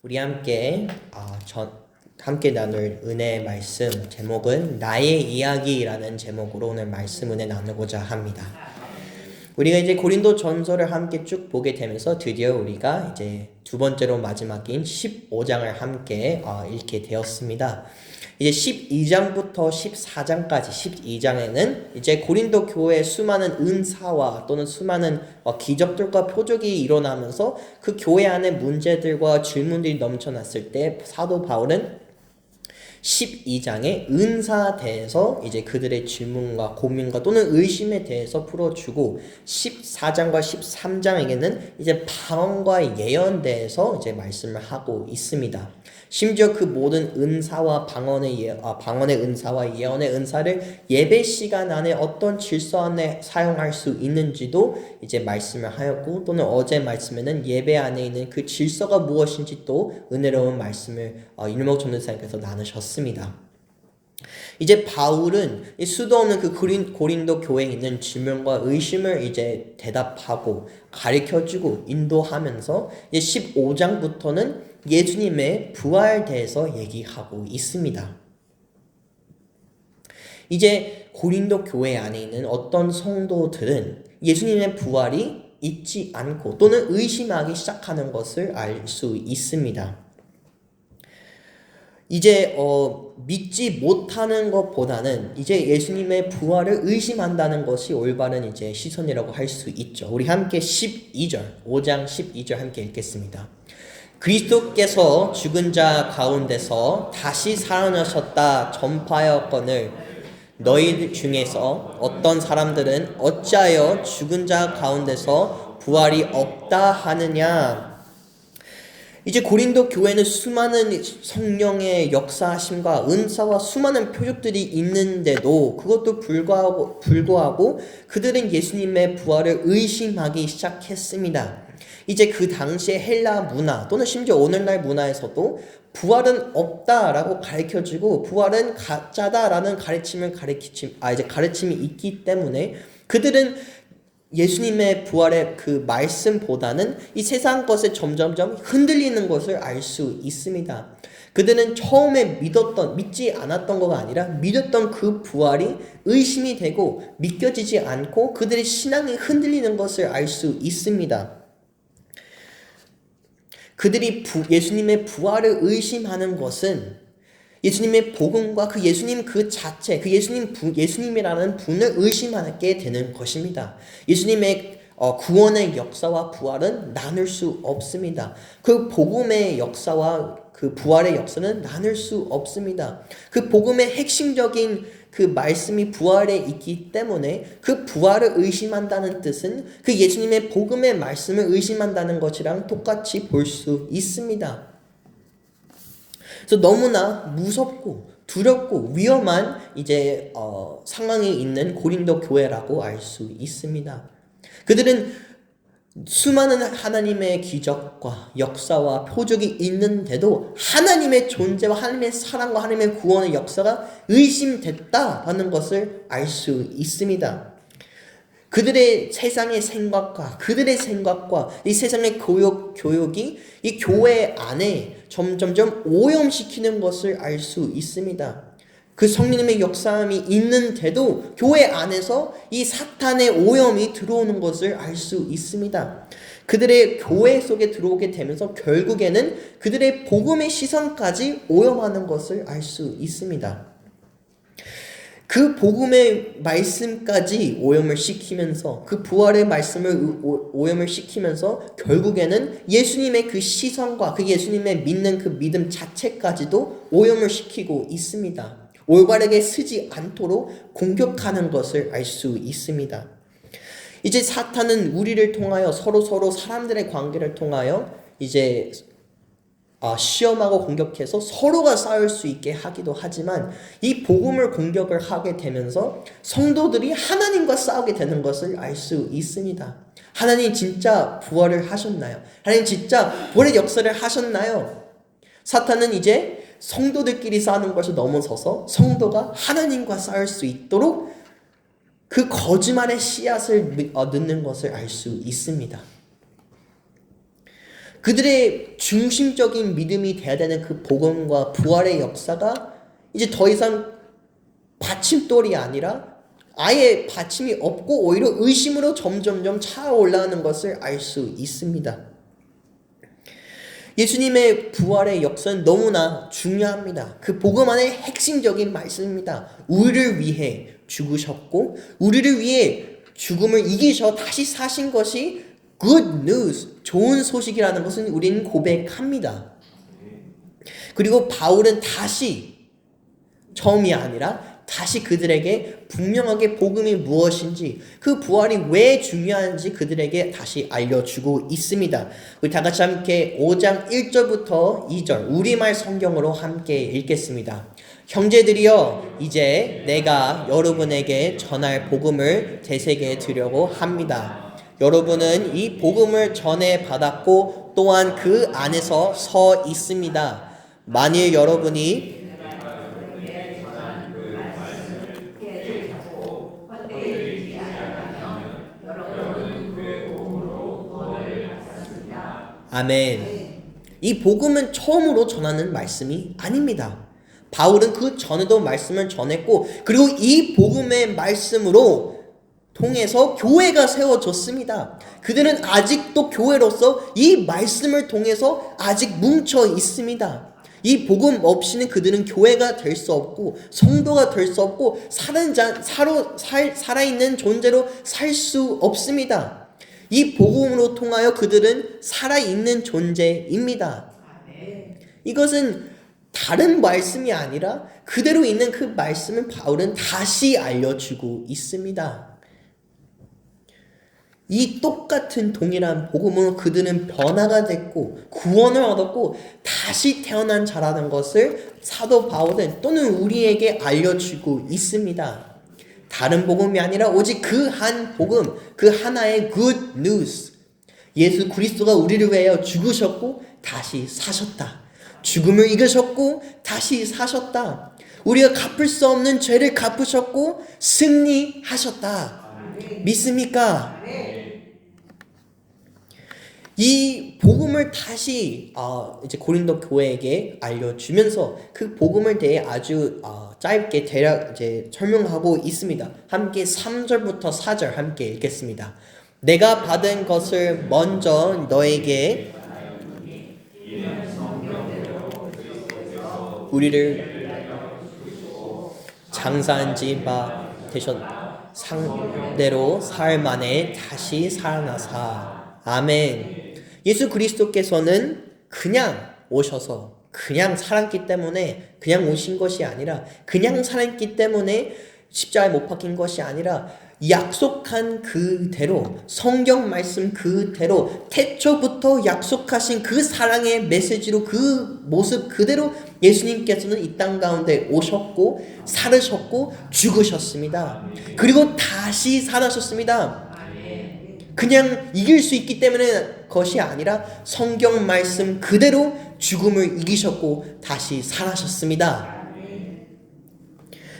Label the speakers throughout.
Speaker 1: 우리 함께 나눌 은혜의 말씀 제목은 나의 이야기라는 제목으로 오늘 말씀 은혜 나누고자 합니다. 우리가 이제 고린도 전서를 함께 쭉 보게 되면서 드디어 우리가 이제 두 번째로 마지막인 15장을 함께 읽게 되었습니다. 이제 12장부터 14장까지 12장에는 이제 고린도 교회의 수많은 은사와 또는 수많은 기적들과 표적이 일어나면서 그 교회 안에 문제들과 질문들이 넘쳐났을 때 사도 바울은 12장의 은사에 대해서 이제 그들의 질문과 고민과 또는 의심에 대해서 풀어주고 14장과 13장에게는 이제 방언과 예언에 대해서 이제 말씀을 하고 있습니다. 심지어 그 모든 은사와 방언의 은사와 예언의 은사를 예배 시간 안에 어떤 질서 안에 사용할 수 있는지도 이제 말씀을 하였고, 또는 어제 말씀에는 예배 안에 있는 그 질서가 무엇인지 또 은혜로운 말씀을 일목 전도사님께서 나누셨습니다. 이제 바울은 수도 없는 그 고린도 교회에 있는 질문과 의심을 이제 대답하고 가르쳐주고 인도하면서 이제 15장부터는 예수님의 부활에 대해서 얘기하고 있습니다. 이제 고린도 교회 안에 있는 어떤 성도들은 예수님의 부활이 있지 않고 또는 의심하기 시작하는 것을 알 수 있습니다. 이제 믿지 못하는 것보다는 이제 예수님의 부활을 의심한다는 것이 올바른 이제 시선이라고 할 수 있죠. 우리 함께 5장 12절 함께 읽겠습니다. 그리스도께서 죽은 자 가운데서 다시 살아나셨다 전파하였거늘 너희 중에서 어떤 사람들은 어찌하여 죽은 자 가운데서 부활이 없다 하느냐. 이제 고린도 교회는 수많은 성령의 역사하심과 은사와 수많은 표적들이 있는데도 그것도 불구하고 그들은 예수님의 부활을 의심하기 시작했습니다. 이제 그 당시의 헬라 문화 또는 심지어 오늘날 문화에서도 부활은 없다라고 가르쳐주고 부활은 가짜다라는 가르침이 있기 때문에 그들은 예수님의 부활의 그 말씀보다는 이 세상 것에 점점점 흔들리는 것을 알 수 있습니다. 그들은 처음에 믿지 않았던 것가 아니라 믿었던 그 부활이 의심이 되고 믿겨지지 않고 그들의 신앙이 흔들리는 것을 알 수 있습니다. 그들이 예수님의 부활을 의심하는 것은 예수님의 복음과 그 예수님 그 자체, 그 예수님이라는 분을 의심하게 되는 것입니다. 예수님의 구원의 역사와 부활은 나눌 수 없습니다. 그 복음의 역사와 그 부활의 역사는 나눌 수 없습니다. 그 복음의 핵심적인 그 말씀이 부활에 있기 때문에 그 부활을 의심한다는 뜻은 그 예수님의 복음의 말씀을 의심한다는 것이랑 똑같이 볼 수 있습니다. 그래서 너무나 무섭고 두렵고 위험한 이제 상황에 있는 고린도 교회라고 알 수 있습니다. 그들은 수많은 하나님의 기적과 역사와 표적이 있는데도 하나님의 존재와 하나님의 사랑과 하나님의 구원의 역사가 의심됐다라는 것을 알 수 있습니다. 그들의 세상의 생각과 그들의 생각과 이 세상의 교육이 이 교회 안에 점점점 오염시키는 것을 알 수 있습니다. 그 성령님의 역사함이 있는데도 교회 안에서 이 사탄의 오염이 들어오는 것을 알 수 있습니다. 그들의 교회 속에 들어오게 되면서 결국에는 그들의 복음의 시선까지 오염하는 것을 알 수 있습니다. 그 복음의 말씀까지 오염을 시키면서 그 부활의 말씀을 오염을 시키면서 결국에는 예수님의 그 시선과 그 예수님의 믿는 그 믿음 자체까지도 오염을 시키고 있습니다. 올바르게 쓰지 않도록 공격하는 것을 알 수 있습니다. 이제 사탄은 우리를 통하여 서로 사람들의 관계를 통하여 이제 시험하고 공격해서 서로가 싸울 수 있게 하기도 하지만 이 복음을 공격을 하게 되면서 성도들이 하나님과 싸우게 되는 것을 알 수 있습니다. 하나님 진짜 부활을 하셨나요? 하나님 진짜 부활의 역사를 하셨나요? 사탄은 이제 성도들끼리 싸우는 것을 넘어서서 성도가 하나님과 싸울 수 있도록 그 거짓말의 씨앗을 넣는 것을 알 수 있습니다. 그들의 중심적인 믿음이 돼야 되는 그 복음과 부활의 역사가 이제 더 이상 받침돌이 아니라 아예 받침이 없고 오히려 의심으로 점점점 차올라가는 것을 알 수 있습니다. 예수님의 부활의 역사는 너무나 중요합니다. 그 복음 안의 핵심적인 말씀입니다. 우리를 위해 죽으셨고 우리를 위해 죽음을 이기셔 다시 사신 것이 good news, 좋은 소식이라는 것은 우리는 고백합니다. 그리고 바울은 다시 처음이 아니라 다시 그들에게 분명하게 복음이 무엇인지 그 부활이 왜 중요한지 그들에게 다시 알려주고 있습니다. 우리 다 같이 함께 5장 1절부터 2절 우리말 성경으로 함께 읽겠습니다. 형제들이여 이제 내가 여러분에게 전할 복음을 되새겨 드리려고 합니다. 여러분은 이 복음을 전해 받았고 또한 그 안에서 서 있습니다. 만일 여러분이 아멘. 이 복음은 처음으로 전하는 말씀이 아닙니다. 바울은 그 전에도 말씀을 전했고 그리고 이 복음의 말씀으로 통해서 교회가 세워졌습니다. 그들은 아직도 교회로서 이 말씀을 통해서 아직 뭉쳐 있습니다. 이 복음 없이는 그들은 교회가 될 수 없고 성도가 될 수 없고 살아있는 존재로 살 수 없습니다. 이 복음으로 통하여 그들은 살아있는 존재입니다. 이것은 다른 말씀이 아니라 그대로 있는 그 말씀을 바울은 다시 알려주고 있습니다. 이 똑같은 동일한 복음으로 그들은 변화가 됐고 구원을 얻었고 다시 태어난 자라는 것을 사도 바울은 또는 우리에게 알려주고 있습니다. 다른 복음이 아니라 오직 그 한 복음, 그 하나의 good news. 예수 그리스도가 우리를 위하여 죽으셨고 다시 사셨다. 죽음을 이기셨고 다시 사셨다. 우리가 갚을 수 없는 죄를 갚으셨고 승리하셨다. 믿습니까? 이 복음을 다시 이제 고린도 교회에게 알려주면서 그 복음을 대해 아주 짧게 대략 이제 설명하고 있습니다. 함께 3절부터 4절 함께 읽겠습니다. 내가 받은 것을 먼저 너에게 우리를 장사한 지 바 되셨 상대로 사흘 만에 다시 살아나사. 아멘. 예수 그리스도께서는 그냥 오셔서 그냥 살았기 때문에 그냥 오신 것이 아니라 그냥 살았기 때문에 십자가에 못 박힌 것이 아니라 약속한 그대로 성경 말씀 그대로 태초부터 약속하신 그 사랑의 메시지로 그 모습 그대로 예수님께서는 이 땅 가운데 오셨고 살으셨고 죽으셨습니다. 그리고 다시 살아셨습니다. 그냥 이길 수 있기 때문에 것이 아니라 성경 말씀 그대로 죽음을 이기셨고 다시 살아셨습니다.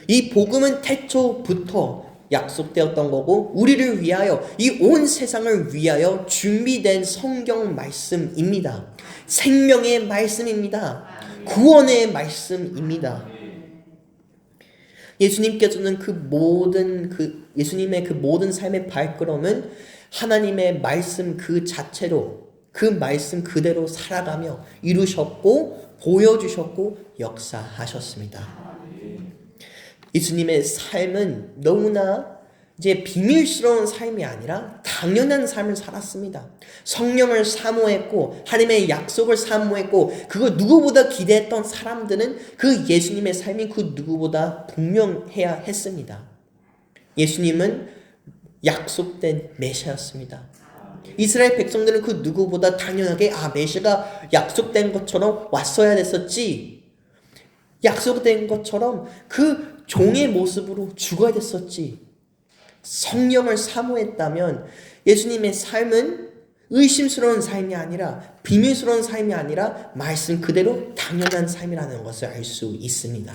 Speaker 1: 이 복음은 태초부터 약속되었던 거고 우리를 위하여 이 온 세상을 위하여 준비된 성경 말씀입니다. 생명의 말씀입니다. 구원의 말씀입니다. 예수님께서는 예수님의 그 모든 삶의 발걸음은 하나님의 말씀 그 자체로 그 말씀 그대로 살아가며 이루셨고 보여주셨고 역사하셨습니다. 예수님의 삶은 너무나 이제 비밀스러운 삶이 아니라 당연한 삶을 살았습니다. 성령을 사모했고 하나님의 약속을 사모했고 그걸 누구보다 기대했던 사람들은 그 예수님의 삶이 그 누구보다 분명해야 했습니다. 예수님은 약속된 메시아였습니다. 이스라엘 백성들은 그 누구보다 당연하게 메시아가 약속된 것처럼 왔어야 됐었지, 약속된 것처럼 그 종의 모습으로 죽어야 됐었지. 성령을 사모했다면 예수님의 삶은 의심스러운 삶이 아니라 비밀스러운 삶이 아니라 말씀 그대로 당연한 삶이라는 것을 알 수 있습니다.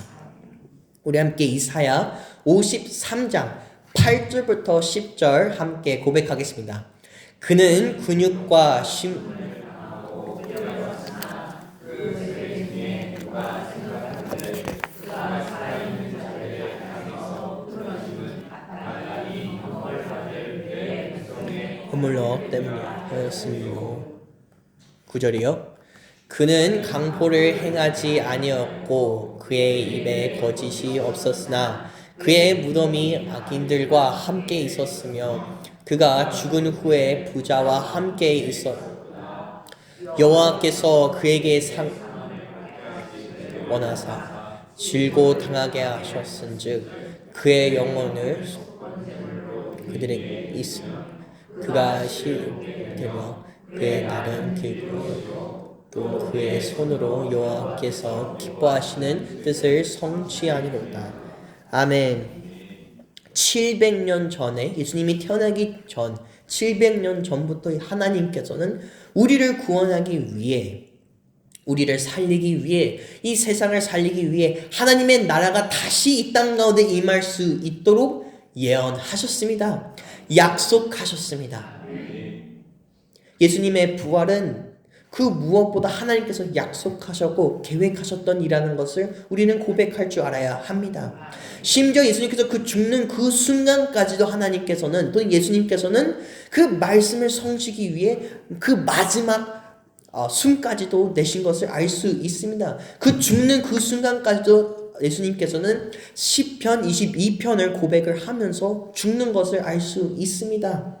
Speaker 1: 우리 함께 이사야 53장 8절부터 10절 함께 고백하겠습니다. 그는 근육과 허물러 때문이었으며. 9절이요. 그는 강포를 행하지 아니었고 그의 입에 거짓이 없었으나 그의 무덤이 악인들과 함께 있었으며 그가 죽은 후에 부자와 함께 있었. 여호와께서 그에게 원하사 질고 당하게 하셨은즉 그의 영혼을 그들에게 있음. 그가 시되며 그의 날은 길고 또 그의 손으로 여호와께서 기뻐하시는 뜻을 성취하니로다. 아멘. 700년 전에 예수님이 태어나기 전 700년 전부터 하나님께서는 우리를 구원하기 위해, 우리를 살리기 위해, 이 세상을 살리기 위해 하나님의 나라가 다시 이 땅 가운데 임할 수 있도록 예언하셨습니다. 약속하셨습니다. 예수님의 부활은 그 무엇보다 하나님께서 약속하셨고 계획하셨던 일이라는 것을 우리는 고백할 줄 알아야 합니다. 심지어 예수님께서 그 죽는 그 순간까지도 하나님께서는, 또 예수님께서는 그 말씀을 성취하기 위해 그 마지막 숨까지도 내신 것을 알 수 있습니다. 그 죽는 그 순간까지도 예수님께서는 시편 22편을 고백을 하면서 죽는 것을 알 수 있습니다.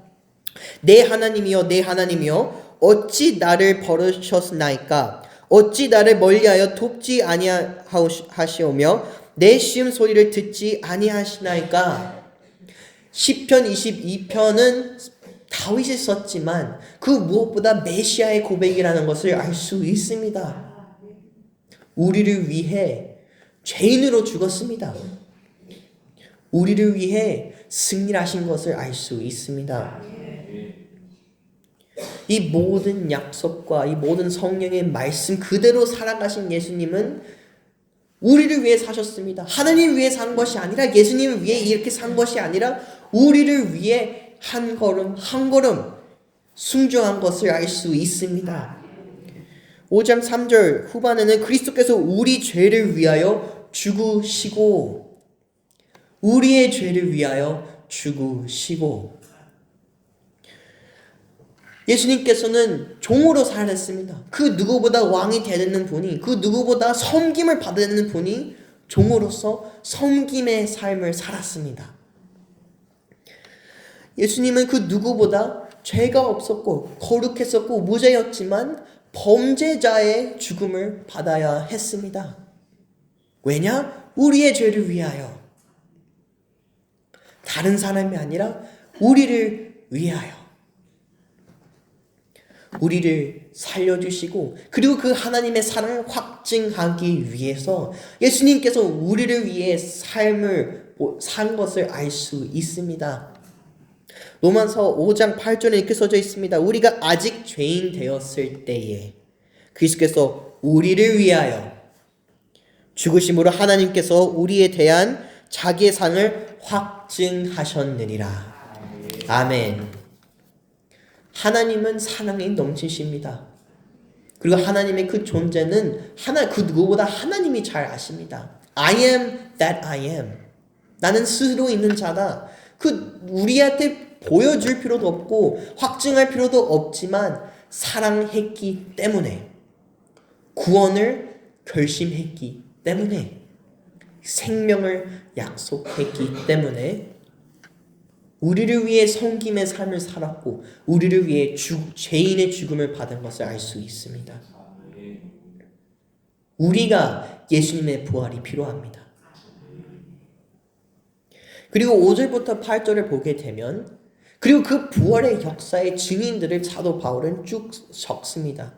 Speaker 1: 내 하나님이여, 내 하나님이여, 어찌 나를 버리셨나이까? 어찌 나를 멀리하여 돕지 아니하시오며 내 시음 소리를 듣지 아니하시나이까? 시편 22편은 다윗이 썼지만 그 무엇보다 메시아의 고백이라는 것을 알 수 있습니다. 우리를 위해 죄인으로 죽었습니다. 우리를 위해 승리하신 것을 알 수 있습니다. 이 모든 약속과 이 모든 성령의 말씀 그대로 살아가신 예수님은 우리를 위해 사셨습니다. 하나님 위해 산 것이 아니라, 예수님을 위해 이렇게 산 것이 아니라 우리를 위해 한 걸음 한 걸음 순종한 것을 알 수 있습니다. 5장 3절 후반에는 그리스도께서 우리 죄를 위하여 죽으시고, 우리의 죄를 위하여 죽으시고, 예수님께서는 종으로 살았습니다. 그 누구보다 왕이 되는 분이, 그 누구보다 섬김을 받는 분이 종으로서 섬김의 삶을 살았습니다. 예수님은 그 누구보다 죄가 없었고 거룩했었고 무죄였지만 범죄자의 죽음을 받아야 했습니다. 왜냐? 우리의 죄를 위하여. 다른 사람이 아니라 우리를 위하여. 우리를 살려주시고, 그리고 그 하나님의 사랑을 확증하기 위해서 예수님께서 우리를 위해 삶을 산 것을 알 수 있습니다. 로마서 5장 8절에 이렇게 써져 있습니다. 우리가 아직 죄인 되었을 때에 그리스도께서 우리를 위하여 죽으심으로 하나님께서 우리에 대한 자기의 상을 확증하셨느니라. 아멘. 하나님은 사랑이 넘치십니다. 그리고 하나님의 그 존재는 그 누구보다 하나님이 잘 아십니다. I am that I am. 나는 스스로 있는 자다. 그 우리한테 보여줄 필요도 없고 확증할 필요도 없지만 사랑했기 때문에, 구원을 결심했기 때문에, 생명을 약속했기 때문에 우리를 위해 섬김의 삶을 살았고 우리를 위해 죄인의 죽음을 받은 것을 알 수 있습니다. 우리가 예수님의 부활이 필요합니다. 그리고 5절부터 8절을 보게 되면, 그리고 그 부활의 역사의 증인들을 사도 바울은 쭉 적습니다.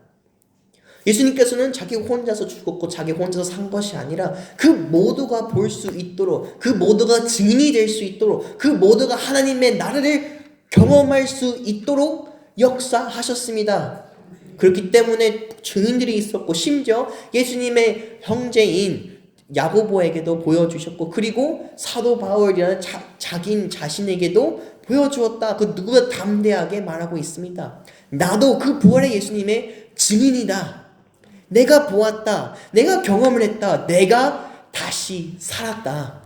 Speaker 1: 예수님께서는 자기 혼자서 죽었고 자기 혼자서 산 것이 아니라 그 모두가 볼 수 있도록, 그 모두가 증인이 될 수 있도록, 그 모두가 하나님의 나라를 경험할 수 있도록 역사하셨습니다. 그렇기 때문에 증인들이 있었고, 심지어 예수님의 형제인 야고보에게도 보여주셨고, 그리고 사도 바울이라는 자기 자신에게도 보여주었다. 그 누구보다 담대하게 말하고 있습니다. 나도 그 부활의 예수님의 증인이다. 내가 보았다. 내가 경험을 했다. 내가 다시 살았다.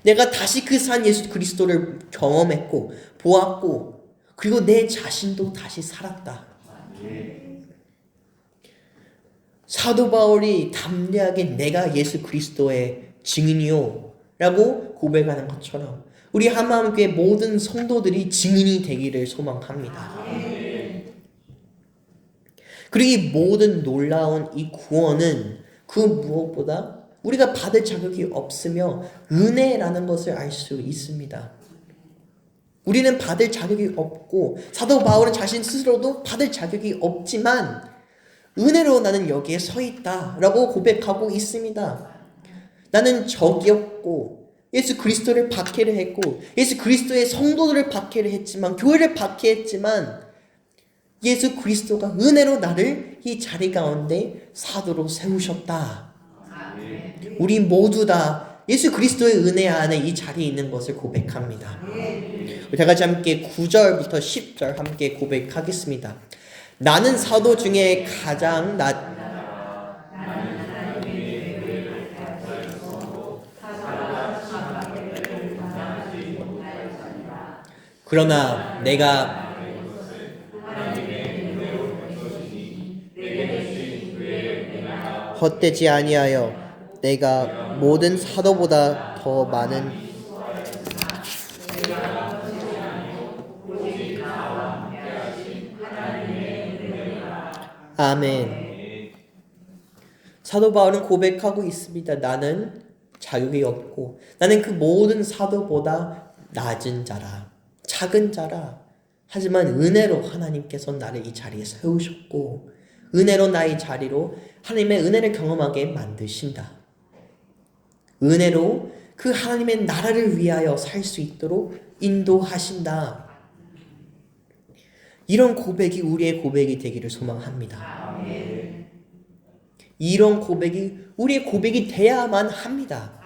Speaker 1: 내가 다시 그 산 예수 그리스도를 경험했고 보았고, 그리고 내 자신도 다시 살았다. 사도 바울이 담대하게 내가 예수 그리스도의 증인이요 라고 고백하는 것처럼 우리 한마음교회 모든 성도들이 증인이 되기를 소망합니다. 그리고 이 모든 놀라운 이 구원은 그 무엇보다 우리가 받을 자격이 없으며 은혜라는 것을 알 수 있습니다. 우리는 받을 자격이 없고 사도 바울은 자신 스스로도 받을 자격이 없지만 은혜로 나는 여기에 서 있다라고 고백하고 있습니다. 나는 적이었고 예수 그리스도를 박해를 했고 예수 그리스도의 성도들을 박해를 했지만 교회를 박해했지만 예수 그리스도가 은혜로 나를 이 자리 가운데 사도로 세우셨다. 우리 모두 다 예수 그리스도의 은혜 안에 이 자리에 있는 것을 고백합니다. 우리 다 같이 함께 9절부터 10절 함께 고백하겠습니다. 나는 사도 중에 가장 그러나 내가 헛되지 아니하여 내가 모든 사도보다 더 많은 아멘. 사도 바울은 고백하고 있습니다. 나는 자격이 없고 나는 그 모든 사도보다 낮은 자라, 작은 자라. 하지만 은혜로 하나님께서 나를 이 자리에 세우셨고 은혜로 나의 자리로 하나님의 은혜를 경험하게 만드신다. 은혜로 그 하나님의 나라를 위하여 살 수 있도록 인도하신다. 이런 고백이 우리의 고백이 되기를 소망합니다. 이런 고백이 우리의 고백이 돼야만 합니다.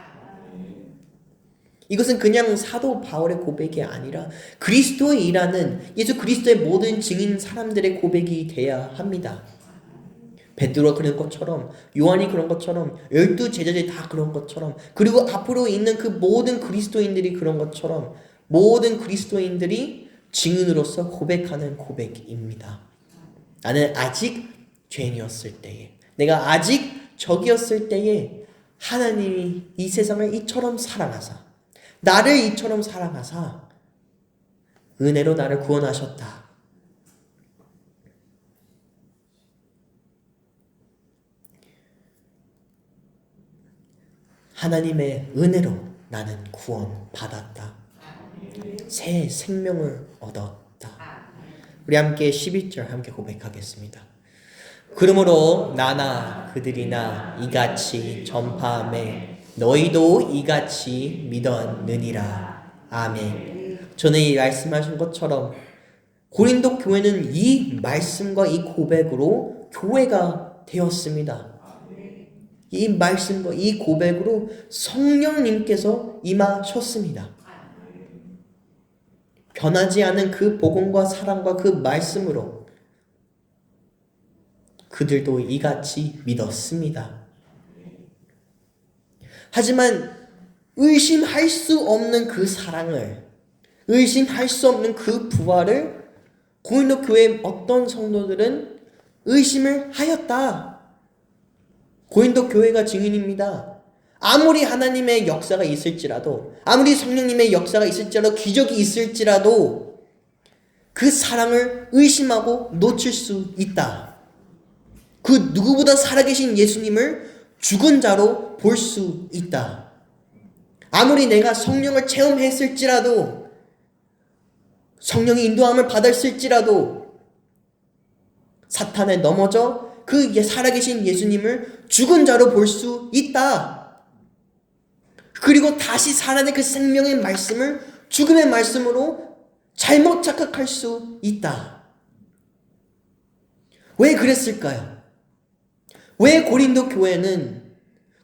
Speaker 1: 이것은 그냥 사도 바울의 고백이 아니라 그리스도의 일하는 예수 그리스도의 모든 증인 사람들의 고백이 돼야 합니다. 베드로가 그런 것처럼 요한이 그런 것처럼 12 제자들이 다 그런 것처럼 그리고 앞으로 있는 그 모든 그리스도인들이 그런 것처럼 모든 그리스도인들이 증인으로서 고백하는 고백입니다. 나는 아직 죄인이었을 때에 내가 아직 적이었을 때에 하나님이 이 세상을 이처럼 사랑하사 나를 이처럼 사랑하사 은혜로 나를 구원하셨다. 하나님의 은혜로 나는 구원받았다. 새 생명을 얻었다. 우리 함께 11절 함께 고백하겠습니다. 그러므로 나나 그들이나 이같이 전파하매 너희도 이같이 믿었느니라. 아멘. 저는 이 말씀하신 것처럼 고린도 교회는 이 말씀과 이 고백으로 교회가 되었습니다. 이 말씀과 이 고백으로 성령님께서 임하셨습니다. 변하지 않은 그 복음과 사랑과 그 말씀으로 그들도 이같이 믿었습니다. 하지만 의심할 수 없는 그 사랑을, 의심할 수 없는 그 부활을 고린도 교회의 어떤 성도들은 의심을 하였다. 고린도 교회가 증인입니다. 아무리 하나님의 역사가 있을지라도 아무리 성령님의 역사가 있을지라도 기적이 있을지라도 그 사랑을 의심하고 놓칠 수 있다. 그 누구보다 살아계신 예수님을 죽은 자로 볼 수 있다. 아무리 내가 성령을 체험했을지라도 성령의 인도함을 받았을지라도 사탄에 넘어져 그 살아계신 예수님을 죽은 자로 볼 수 있다. 그리고 다시 살아낸 그 생명의 말씀을 죽음의 말씀으로 잘못 착각할 수 있다. 왜 그랬을까요? 왜 고린도 교회는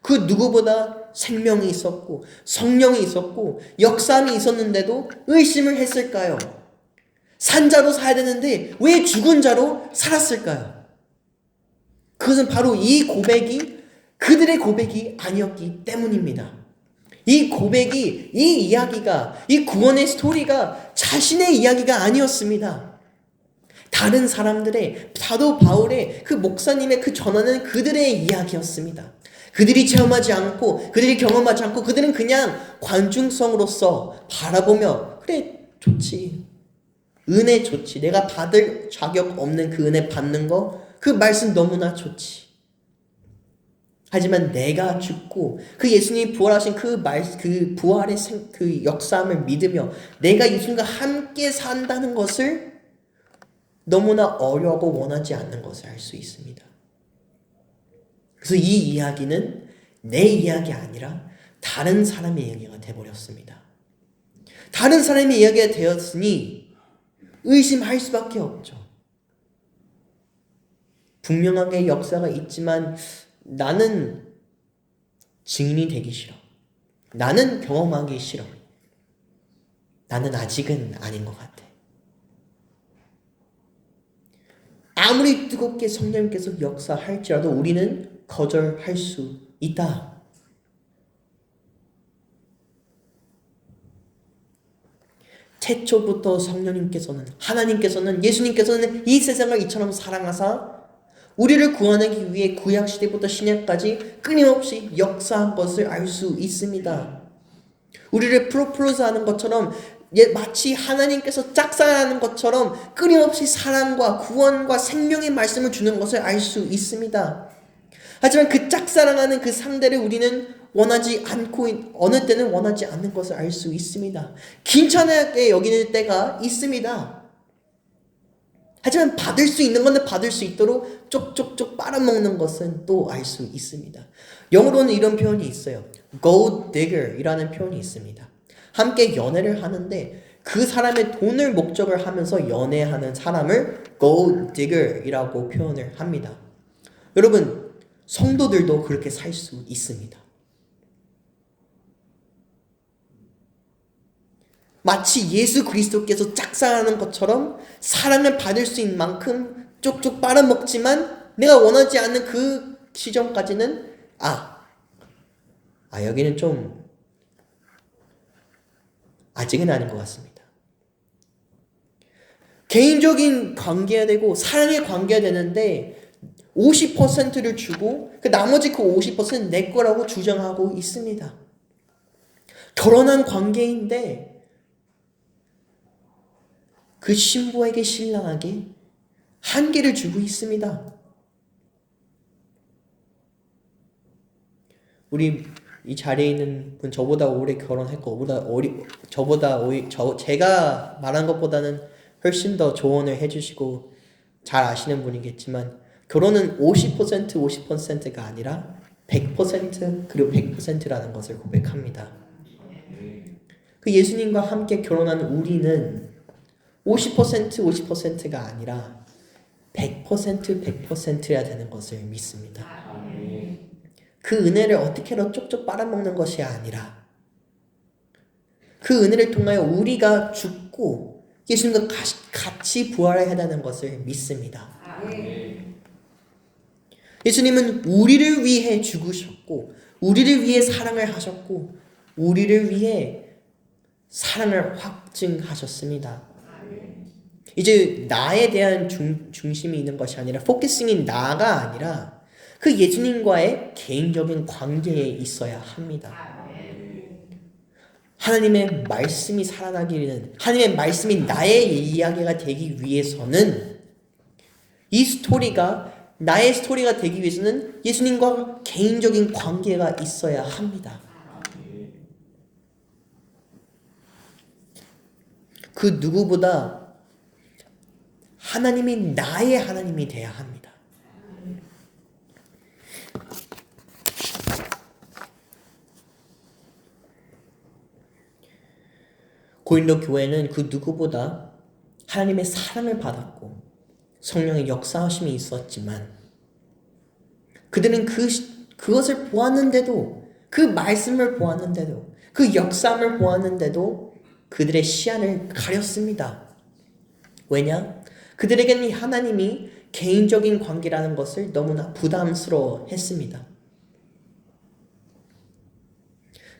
Speaker 1: 그 누구보다 생명이 있었고 성령이 있었고 역사함이 있었는데도 의심을 했을까요? 산자로 살아야 되는데 왜 죽은 자로 살았을까요? 그것은 바로 이 고백이 그들의 고백이 아니었기 때문입니다. 이 고백이, 이 이야기가, 이 구원의 스토리가 자신의 이야기가 아니었습니다. 다른 사람들의, 사도 바울의, 그 목사님의 그 전하는 그들의 이야기였습니다. 그들이 체험하지 않고, 그들이 경험하지 않고, 그들은 그냥 관중성으로서 바라보며, 그래, 좋지. 은혜 좋지. 내가 받을 자격 없는 그 은혜 받는 거, 그 말씀 너무나 좋지. 하지만 내가 죽고 그 예수님이 부활하신 그 부활의 그 역사함을 믿으며 내가 예수님과 함께 산다는 것을 너무나 어려고 원하지 않는 것을 알 수 있습니다. 그래서 이 이야기는 내 이야기 아니라 다른 사람의 이야기가 되어버렸습니다. 다른 사람의 이야기가 되었으니 의심할 수밖에 없죠. 분명하게 역사가 있지만 나는 증인이 되기 싫어. 나는 경험하기 싫어. 나는 아직은 아닌 것 같아. 아무리 뜨겁게 성령님께서 역사할지라도 우리는 거절할 수 있다. 태초부터 성령님께서는, 하나님께서는, 예수님께서는 이 세상을 이처럼 사랑하사 우리를 구원하기 위해 구약시대부터 신약까지 끊임없이 역사한 것을 알 수 있습니다. 우리를 프로포즈 하는 것처럼 마치 하나님께서 짝사랑하는 것처럼 끊임없이 사랑과 구원과 생명의 말씀을 주는 것을 알 수 있습니다. 하지만 그 짝사랑하는 그 상대를 우리는 원하지 않고 어느 때는 원하지 않는 것을 알 수 있습니다. 괜찮게 여기는 때가 있습니다. 하지만 받을 수 있는 것은 받을 수 있도록 쪽쪽쪽 빨아먹는 것은 또 알 수 있습니다. 영어로는 이런 표현이 있어요. gold digger이라는 표현이 있습니다. 함께 연애를 하는데 그 사람의 돈을 목적을 하면서 연애하는 사람을 gold digger이라고 표현을 합니다. 여러분, 성도들도 그렇게 살 수 있습니다. 마치 예수 그리스도께서 짝사랑하는 것처럼 사랑을 받을 수 있는 만큼 쪽쪽 빨아먹지만 내가 원하지 않는 그 시점까지는 여기는 좀 아직은 아닌 것 같습니다. 개인적인 관계가 되고 사랑의 관계가 되는데 50%를 주고 그 나머지 그 50%는 내 거라고 주장하고 있습니다. 결혼한 관계인데 그 신부에게 신랑에게 한계를 주고 있습니다. 우리 이 자리에 있는 분 저보다 오래 결혼했고 제가 말한 것보다는 훨씬 더 조언을 해주시고 잘 아시는 분이겠지만 결혼은 50%가 아니라 100% 그리고 100%라는 것을 고백합니다. 그 예수님과 함께 결혼한 우리는 50%가 아니라 100%야 되는 것을 믿습니다. 그 은혜를 어떻게든 쪽쪽 빨아먹는 것이 아니라 그 은혜를 통하여 우리가 죽고 예수님과 같이 부활해야 한다는 것을 믿습니다. 예수님은 우리를 위해 죽으셨고 우리를 위해 사랑을 하셨고 우리를 위해 사랑을 확증하셨습니다. 이제 나에 대한 중심이 있는 것이 아니라 포커싱이 나가 아니라 그 예수님과의 개인적인 관계에 있어야 합니다. 하나님의 말씀이 살아나기는 하나님의 말씀이 나의 이야기가 되기 위해서는 이 스토리가 나의 스토리가 되기 위해서는 예수님과 개인적인 관계가 있어야 합니다. 그 누구보다 하나님이 나의 하나님이 되어야 합니다. 고린도 교회는 그 누구보다 하나님의 사랑을 받았고 성령의 역사하심이 있었지만 그들은 그것을 보았는데도 그 말씀을 보았는데도 그 역사함을 보았는데도 그들의 시야를 가렸습니다. 왜냐? 그들에게는 하나님이 개인적인 관계라는 것을 너무나 부담스러워 했습니다.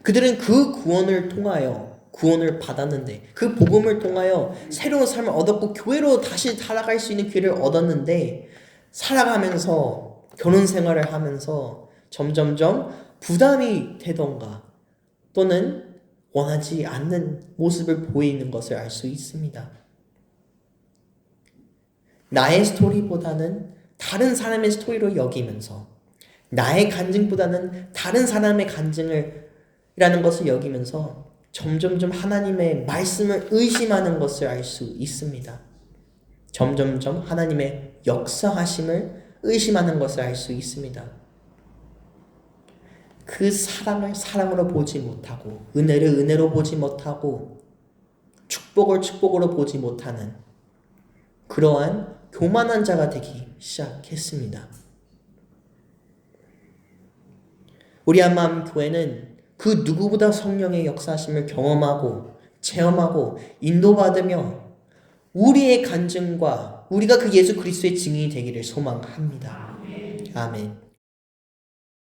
Speaker 1: 그들은 그 구원을 통하여 구원을 받았는데 그 복음을 통하여 새로운 삶을 얻었고 교회로 다시 살아갈 수 있는 기회를 얻었는데 살아가면서 결혼 생활을 하면서 점점점 부담이 되던가 또는 원하지 않는 모습을 보이는 것을 알 수 있습니다. 나의 스토리보다는 다른 사람의 스토리로 여기면서 나의 간증보다는 다른 사람의 간증이라는 것을 여기면서 점점점 하나님의 말씀을 의심하는 것을 알 수 있습니다. 점점점 하나님의 역사하심을 의심하는 것을 알 수 있습니다. 그 사랑을 사랑으로 보지 못하고 은혜를 은혜로 보지 못하고 축복을 축복으로 보지 못하는 그러한 교만한 자가 되기 시작했습니다. 우리 한마음 교회는 그 누구보다 성령의 역사하심을 경험하고 체험하고 인도받으며 우리의 간증과 우리가 그 예수 그리스도의 증인이 되기를 소망합니다. 아멘.